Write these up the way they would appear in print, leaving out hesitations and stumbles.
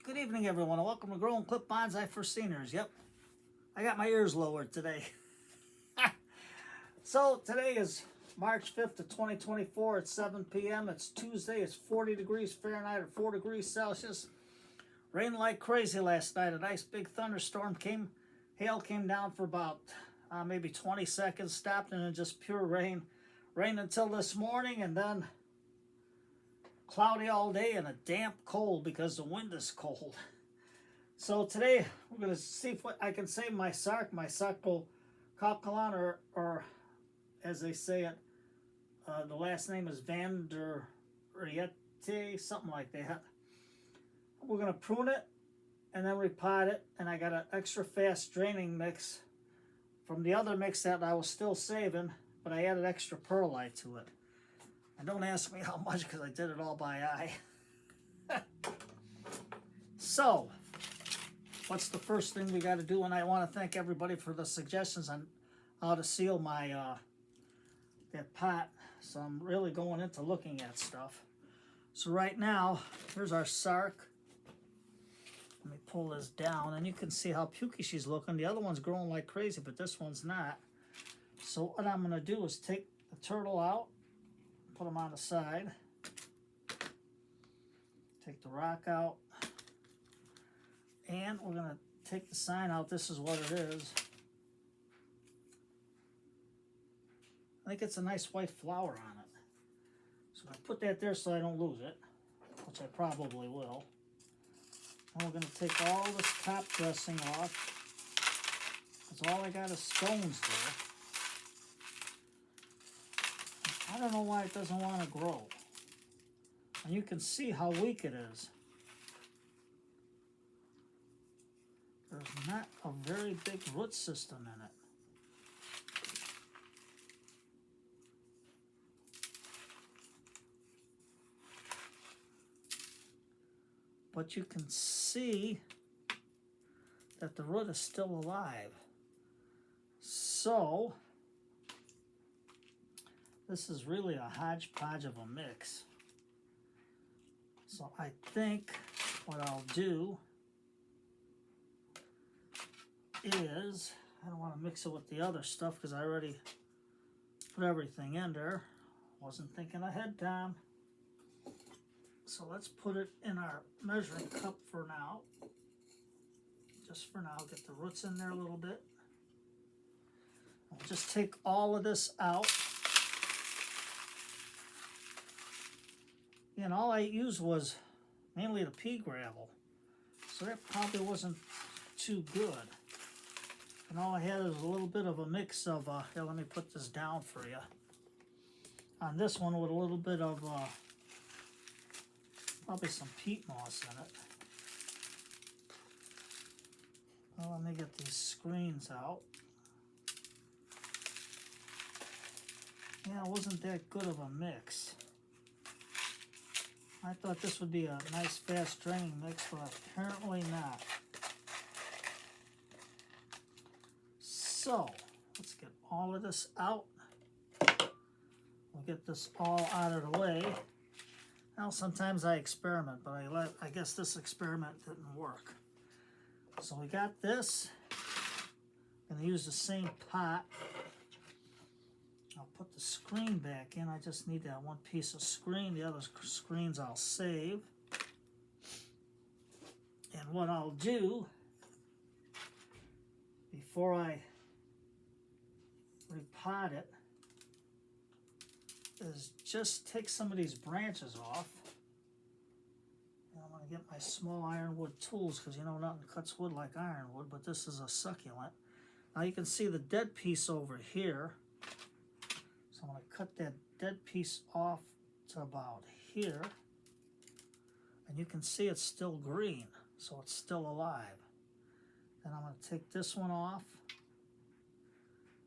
Good evening, everyone, and welcome to Growing Clip-Ons for Seniors. Yep, I got my ears lowered today. So today is March 5th of 2024 at 7 p.m. It's Tuesday. It's 40 degrees Fahrenheit or 4 degrees Celsius. Rained like crazy last night. A nice big thunderstorm came. Hail came down for about maybe 20 seconds, stopped, and then just pure rain. Rained until this morning, and then cloudy all day and a damp cold because the wind is cold. So today we're going to see if I can say my Sarcocaulon, or as they say it, the last name is Van der Riette, something like that. We're going to prune it and then repot it, and I got an extra fast draining mix from the other mix that I was still saving, but I added extra perlite to it. And don't ask me how much because I did it all by eye. So, what's the first thing we got to do? And I want to thank everybody for the suggestions on how to seal my that pot. So I'm really going into looking at stuff. So right now, here's our Sark. Let me pull this down, and you can see how pukey she's looking. The other one's growing like crazy, but this one's not. So what I'm going to do is take the turtle out, put them on the side, take the rock out, and we're going to take the sign out. This is what it is. I think it's a nice white flower on it. So I put that there so I don't lose it, which I probably will. And we're going to take all this top dressing off, because all I got is stones there. I don't know why it doesn't want to grow. And you can see how weak it is. There's not a very big root system in it. But you can see that the root is still alive. So this is really a hodgepodge of a mix. So I think what I'll do is, I don't want to mix it with the other stuff because I already put everything in there. Wasn't thinking ahead, Tom. So let's put it in our measuring cup for now. Just for now, get the roots in there a little bit. I'll just take all of this out. And all I used was mainly the pea gravel. So that probably wasn't too good. And all I had is a little bit of a mix of, here, let me put this down for you. On this one with a little bit of, probably some peat moss in it. Well, let me get these screens out. Yeah, it wasn't that good of a mix. I thought this would be a nice fast draining mix, but apparently not. So, let's get all of this out. We'll get this all out of the way. Now, sometimes I experiment, but I guess this experiment didn't work. So we got this. I'm going to use the same pot. I'll put the screen back in. I just need that one piece of screen. The other screens I'll save. And what I'll do, before I repot it, is just take some of these branches off. And I'm going to get my small ironwood tools, because you know nothing cuts wood like ironwood, but this is a succulent. Now you can see the dead piece over here. So I'm going to cut that dead piece off to about here. And you can see it's still green, so it's still alive. Then I'm going to take this one off.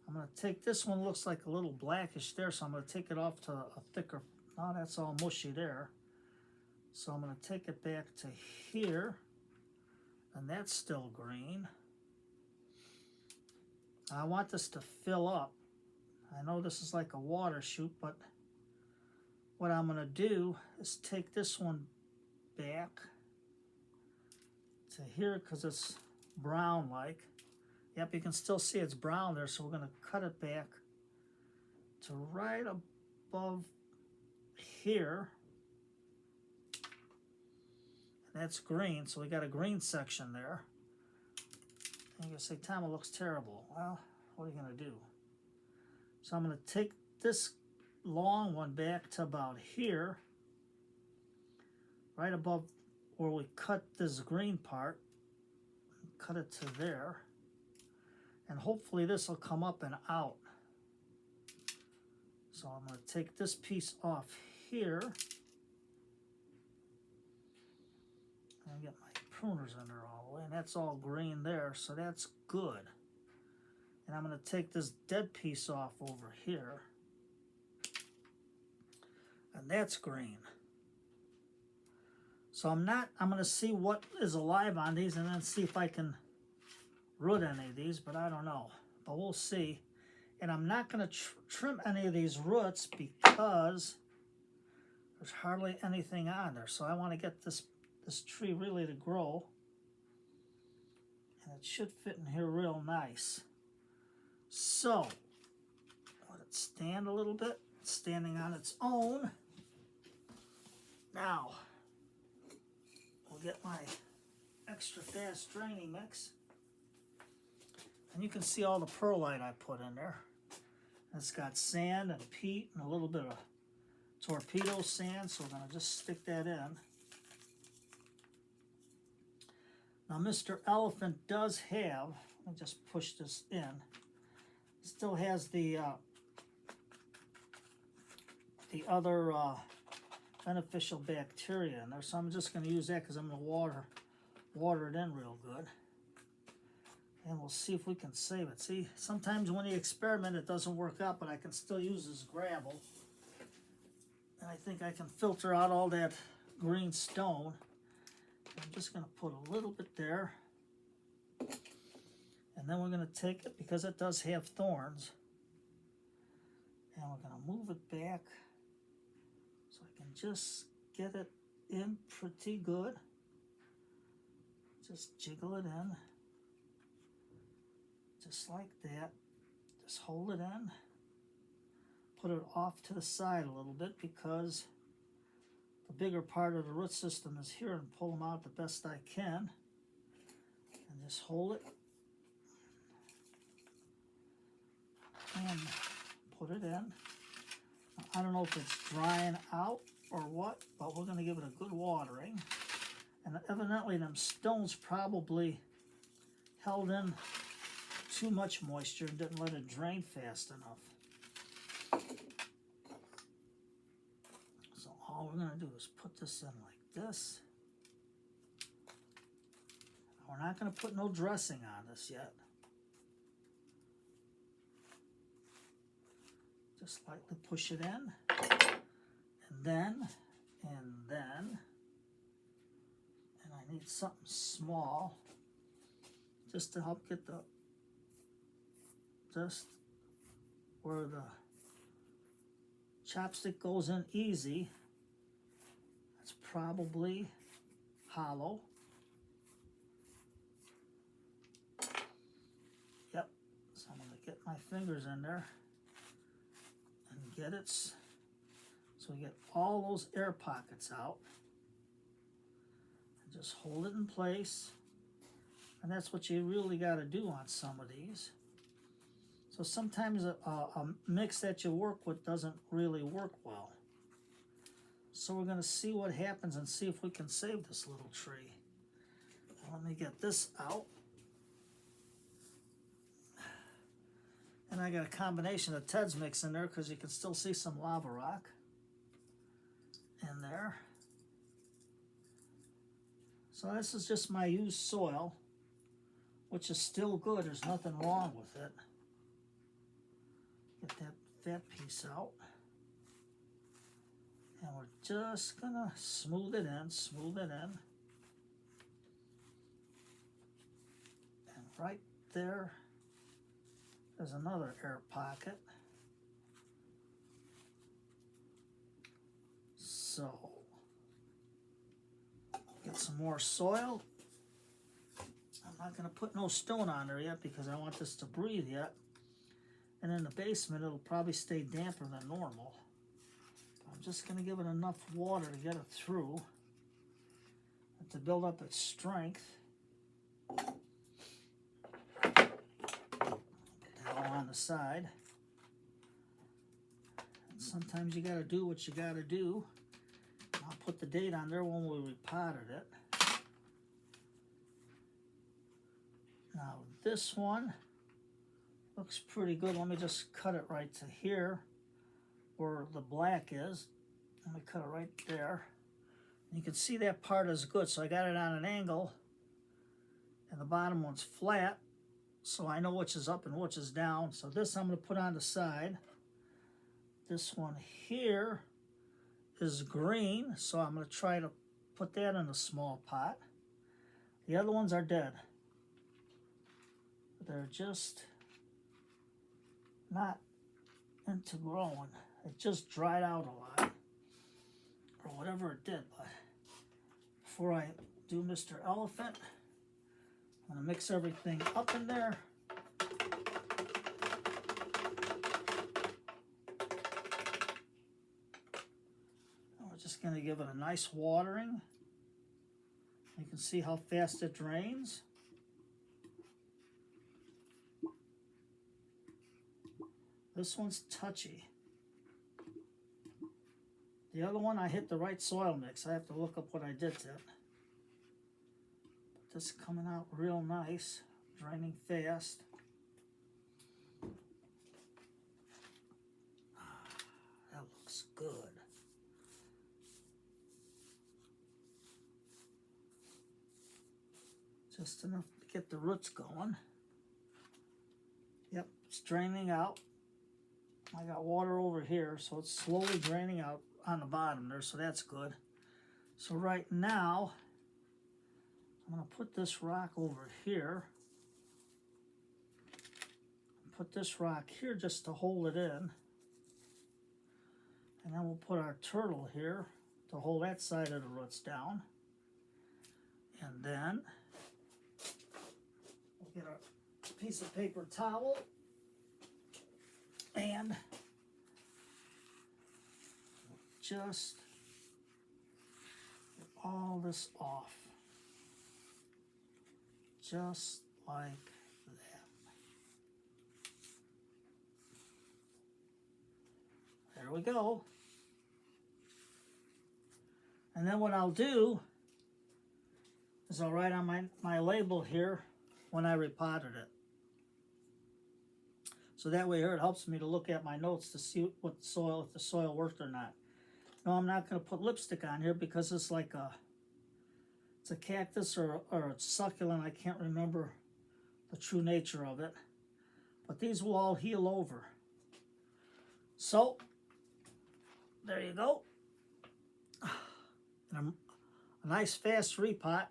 I'm going to take this one, looks like a little blackish there, so I'm going to take it off to a thicker, now that's all mushy there. So I'm going to take it back to here, and that's still green. I want this to fill up. I know this is like a water chute, but what I'm going to do is take this one back to here because it's brown like. Yep, you can still see it's brown there, so we're going to cut it back to right above here. And that's green, so we got a green section there. And you say, Tom, it looks terrible. Well, what are you going to do? So I'm going to take this long one back to about here, right above where we cut this green part. Cut it to there. And hopefully this will come up and out. So I'm going to take this piece off here. And get my pruners in there all the way. And that's all green there, so that's good. And I'm going to take this dead piece off over here. And that's green. So I'm going to see what is alive on these and then see if I can root any of these, but I don't know. But we'll see. And I'm not going to trim any of these roots because there's hardly anything on there. So I want to get this tree really to grow. And it should fit in here real nice. So, let it stand a little bit. It's standing on its own. Now, we'll get my extra fast draining mix. And you can see all the perlite I put in there. It's got sand and peat and a little bit of torpedo sand, so we're going to just stick that in. Now, Mr. Elephant does have, let me just push this in, still has the other beneficial bacteria in there, so I'm just going to use that because I'm going to water it in real good. And we'll see if we can save it. See, sometimes when you experiment, it doesn't work out, but I can still use this gravel. And I think I can filter out all that green stone. I'm just going to put a little bit there. And then we're going to take it, because it does have thorns, and we're going to move it back so I can just get it in pretty good. Just jiggle it in. Just like that. Just hold it in. Put it off to the side a little bit because the bigger part of the root system is here, and pull them out the best I can. And just hold it. And put it in. I don't know if it's drying out or what, but we're going to give it a good watering. And evidently them stones probably held in too much moisture and didn't let it drain fast enough. So all we're going to do is put this in like this. We're not going to put no dressing on this yet. Just lightly push it in, and then, and I need something small just to help get just where the chopstick goes in easy. It's probably hollow. Yep, so I'm going to get my fingers in there. Get it so we get all those air pockets out, and just hold it in place. And that's what you really got to do on some of these. So sometimes a mix that you work with doesn't really work well. So we're going to see what happens and see if we can save this little tree. Now let me get this out. And I got a combination of Ted's mix in there because you can still see some lava rock in there. So this is just my used soil, which is still good. There's nothing wrong with it. Get that piece out. And we're just going to smooth it in, smooth it in. And right there, there's another air pocket. So, get some more soil. Not going to put no stone on there yet because I want this to breathe yet. And in the basement, it'll probably stay damper than normal. I'm just going to give it enough water to get it through and to build up its strength. Put that all on the side. And sometimes you got to do what you got to do. I'll put the date on there when we repotted it. Now this one looks pretty good. Let me just cut it right to here where the black is. Let me cut it right there. And you can see that part is good. So I got it on an angle and the bottom one's flat. So I know which is up and which is down. So this I'm going to put on the side. This one here is green. So I'm going to try to put that in a small pot. The other ones are dead. They're just not into growing. It just dried out a lot, or whatever it did. But before I do Mr. Elephant, I'm gonna mix everything up in there. We're just gonna give it a nice watering. You can see how fast it drains. This one's touchy. The other one, I hit the right soil mix. I have to look up what I did to it. But this is coming out real nice, draining fast. That looks good. Just enough to get the roots going. Yep, it's draining out. I got water over here, so it's slowly draining out on the bottom there, so that's good. So right now, I'm going to put this rock over here. Put this rock here just to hold it in. And then we'll put our turtle here to hold that side of the roots down. And then we'll get a piece of paper towel and just get all this off, just like that. There we go. And then what I'll do is I'll write on my label here when I repotted it. So that way here it helps me to look at my notes to see what the soil, if the soil worked or not. No, I'm not going to put lipstick on here because it's like it's a cactus or a succulent. I can't remember the true nature of it. But these will all heal over. So, there you go. And a nice fast repot.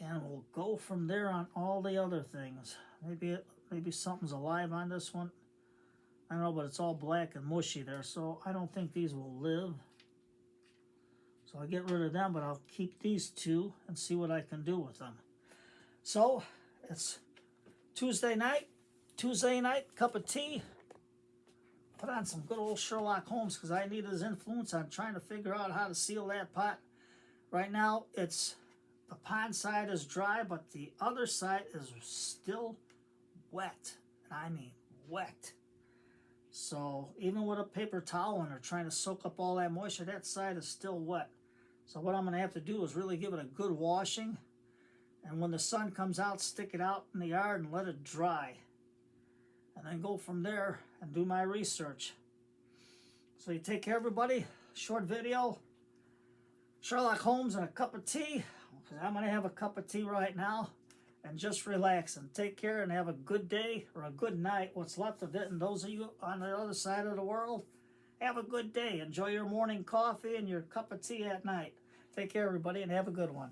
And we'll go from there on all the other things. Maybe something's alive on this one. I don't know, but it's all black and mushy there, so I don't think these will live. So I'll get rid of them, but I'll keep these two and see what I can do with them. So, it's Tuesday night, cup of tea. Put on some good old Sherlock Holmes because I need his influence. I'm trying to figure out how to seal that pot. Right now, the pond side is dry, but the other side is still wet. And I mean wet. So even with a paper towel and they're trying to soak up all that moisture, that side is still wet. So what I'm going to have to do is really give it a good washing. And when the sun comes out, stick it out in the yard and let it dry. And then go from there and do my research. So you take care, everybody. Short video. Sherlock Holmes and a cup of tea. I'm going to have a cup of tea right now. And just relax and take care and have a good day or a good night, what's left of it. And those of you on the other side of the world, have a good day. Enjoy your morning coffee and your cup of tea at night. Take care, everybody, and have a good one.